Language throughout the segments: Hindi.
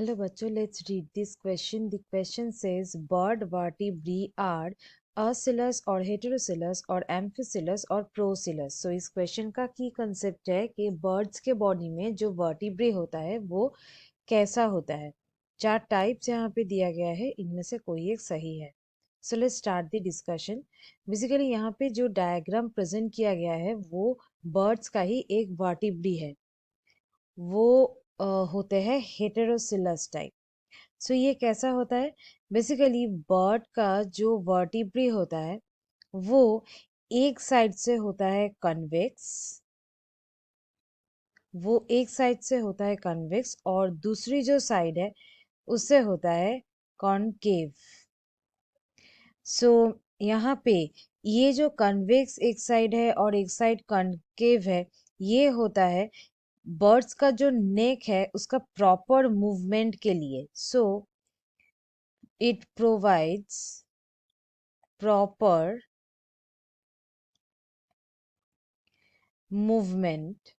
Hello बच्चों, let's read this question. The question says bird vertebrae are असिलस और हेटेरोसिलस और एम्फिसिलस और प्रोसिलस. सो इस क्वेश्चन का की कंसेप्ट है कि बर्ड्स के बॉडी में जो वर्टिब्रे होता है वो कैसा होता है. 4 टाइप्स यहाँ पे दिया गया है, इनमें से कोई एक सही है. So let's start the discussion. Basically यहाँ पे जो डायग्राम प्रेजेंट किया गया है वो बर्ड्स का ही एक वर्टिब्रे है. वो होते हैं हेटेरोसिलस टाइप. सो ये कैसा होता है? बेसिकली बर्ड का जो वर्टिब्रे होता है वो एक साइड से होता है कन्वेक्स, और दूसरी जो साइड है उससे होता है कॉनकेव. सो यहाँ पे ये जो कन्वेक्स एक साइड है और एक साइड कॉनकेव है, ये होता है बर्ड्स का जो नेक है उसका प्रॉपर मूवमेंट के लिए. So it provides proper movement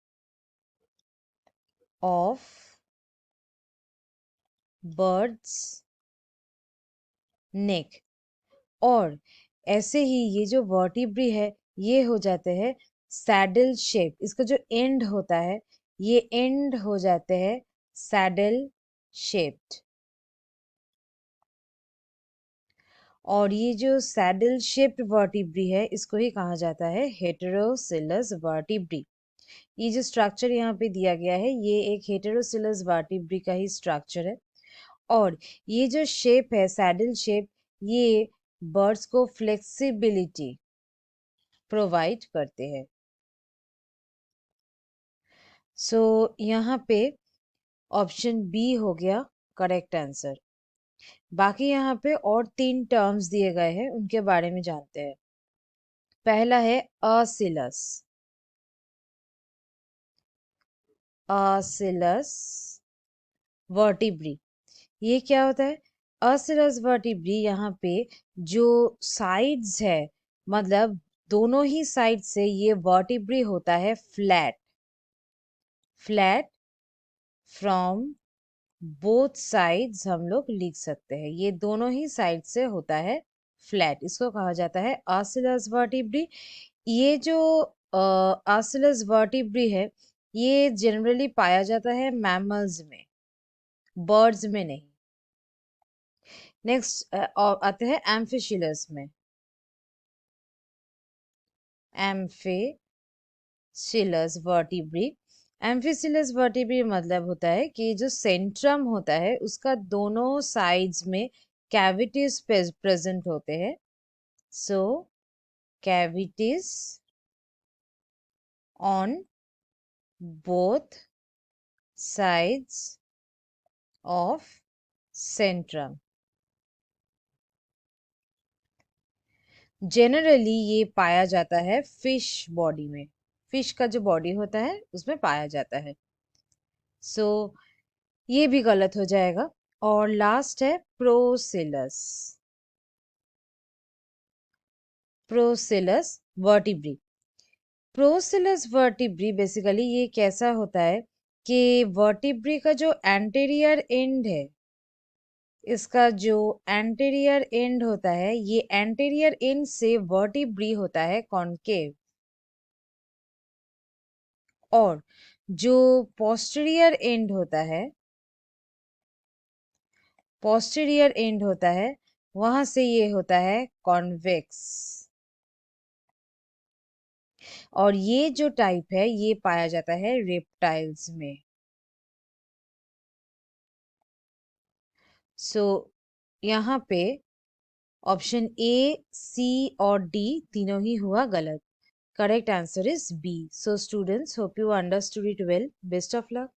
of birds neck. और ऐसे ही ये जो वर्टिब्रे है ये हो जाते हैं सैडल शेप. इसका जो एंड होता है ये एंड हो जाते हैं सैडल शेप्ड. और ये जो सैडल शेप्ड वर्टिब्रे है इसको ही कहा जाता है हेटेरोसिलस वर्टिब्रे. ये जो स्ट्रक्चर यहाँ पे दिया गया है ये एक हेटेरोसिलस वर्टिब्रे का ही स्ट्रक्चर है. और ये जो शेप है सैडल शेप, ये बर्ड्स को फ्लेक्सिबिलिटी प्रोवाइड करते हैं. सो यहाँ पे ऑप्शन बी हो गया करेक्ट आंसर. बाकी यहाँ पे और 3 टर्म्स दिए गए हैं, उनके बारे में जानते हैं. पहला है असिलस. असिलस वर्टिब्रे. ये क्या होता है? असिलस वर्टिब्रे यहाँ पे जो साइड्स है, मतलब दोनों ही साइड से ये वर्टिब्रे होता है flat. Flat from both sides हम लोग लिख सकते हैं. ये दोनों ही साइड से होता है फ्लैट, इसको कहा जाता है असिलस वर्टिब्रे. ये जो असिलस वर्टिब्रे है ये जनरली पाया जाता है मैमल्स में, बर्ड्स में नहीं. नेक्स्ट आते हैं एम्फिसिलस में. एम्फिसिलस वर्टिब्रे. एम्फिसिलस वर्टिब्रे मतलब होता है कि जो सेंट्रम होता है उसका दोनों साइड्स में कैविटीज प्रेजेंट होते हैं. So cavities on both sides of centrum. Generally ये पाया जाता है फिश बॉडी में. फिश का जो बॉडी होता है उसमें पाया जाता है. सो ये भी गलत हो जाएगा. और लास्ट है प्रोसिलस. प्रोसिलस वर्टिब्रे. प्रोसिलस वर्टिब्रे बेसिकली ये कैसा होता है कि वर्टिब्रे का जो एंटीरियर एंड है, इसका जो एंटीरियर एंड होता है ये एंटीरियर एंड से वर्टिब्रे होता है कॉनकेव. और जो पोस्टीरियर एंड होता है, पोस्टीरियर एंड होता है वहां से ये होता है कॉन्वेक्स. और ये जो टाइप है ये पाया जाता है रेप्टाइल्स में. सो यहाँ पे ऑप्शन ए, सी और डी तीनों ही हुआ गलत. Correct answer is B. So students, hope you understood it well. Best of luck.